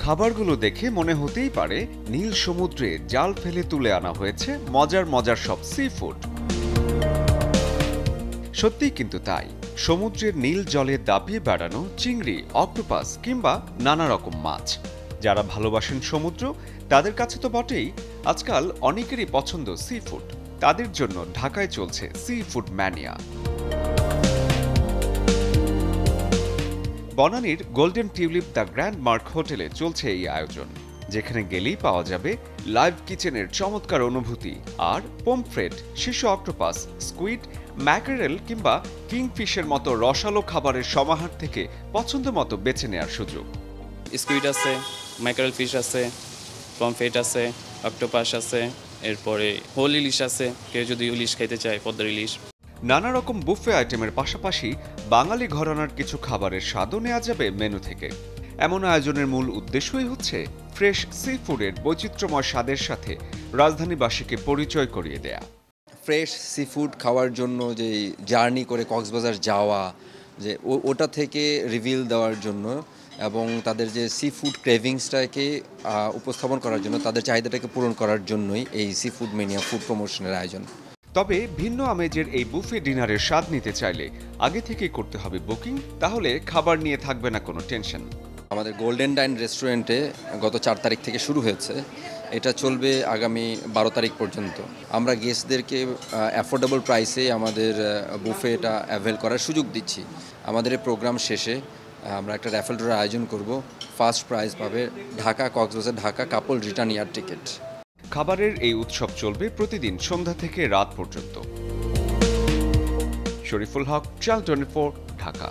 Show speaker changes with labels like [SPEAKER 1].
[SPEAKER 1] খাবারগুলো দেখে মনে হতেই পারে নীল সমুদ্রে জাল ফেলে তুলে আনা হয়েছে মজার মজার সব সি ফুড। সত্যিই কিন্তু তাই। সমুদ্রের নীল জলে দাপিয়ে বেড়ানো চিংড়ি, অক্টোপাস কিংবা নানা রকম মাছ। যারা ভালোবাসেন সমুদ্র তাদের কাছে তো বটেই, আজকাল অনেকেরই পছন্দ সি ফুড। তাদের জন্য ঢাকায় চলছে সি ফুড ম্যানিয়া। বনানীর Golden Tulip the Grand Mark হোটেলে চলছে এই আয়োজন, যেখানে গেলেই পাওয়া যাবে লাইভ কিচেনের চমৎকার অনুভূতি আর পমফ্রেট, শিশু অক্টোপাস, স্কুইড, ম্যাকারেল কিংবা কিংফিশের মতো রসালো খাবারের সমাহার থেকে পছন্দ মতো বেছে নেওয়ার সুযোগ।
[SPEAKER 2] স্কুইড আছে, ম্যাকারেল ফিশ আছে, পমফ্রেট আছে, অক্টোপাস আছে, এরপরে হোল ইলিশ আছে, কেউ যদি ইলিশ খাইতে চায় পদ্মার ইলিশ।
[SPEAKER 1] নানা রকম বুফে আইটেমের পাশাপাশি বাঙালি ঘরানার কিছু খাবারের স্বাদও নেওয়া যাবে মেনু থেকে। এমন আয়োজনের মূল উদ্দেশ্যই হচ্ছে ফ্রেশ সি ফুডের বৈচিত্র্যময় স্বাদের সাথে রাজধানীবাসীকে পরিচয় করিয়ে দেয়া।
[SPEAKER 3] ফ্রেশ সি ফুড খাওয়ার জন্য যে জার্নি করে কক্সবাজার যাওয়া, যে ওটা থেকে রিভিল দেওয়ার জন্য এবং তাদের যে সি ফুড ক্রেভিংসটাকে উপস্থাপন করার জন্য, তাদের চাহিদাটাকে পূরণ করার জন্যই এই সি ফুড মেনিয়া ফুড প্রমোশনের আয়োজন।
[SPEAKER 1] তবে ভিন্ন আমেজের এই বুফে ডিনারের স্বাদ নিতে চাইলে আগে থেকেই করতে হবে বুকিং, তাহলে খাবার নিয়ে থাকবে না কোনো টেনশন।
[SPEAKER 3] আমাদের গোল্ডেন ডাইন রেস্টুরেন্টে গত 4 তারিখ থেকে শুরু হয়েছে, এটা চলবে আগামী 12 তারিখ পর্যন্ত। আমরা গেস্টদেরকে অ্যাফোর্ডেবল প্রাইসে আমাদের বুফেটা অ্যাভেল করার সুযোগ দিচ্ছি। আমাদের এই প্রোগ্রাম শেষে আমরা একটা র্যাফেল ড্রর আয়োজন করব। ফার্স্ট প্রাইজ পাবে ঢাকা কক্সবাজার ঢাকা কাপল রিটার্ন এয়ার টিকিট।
[SPEAKER 1] খাবারের এই উৎসব চলবে প্রতিদিন সন্ধ্যা থেকে রাত পর্যন্ত। শরীফুল হক, চ্যানেল 24, ঢাকা।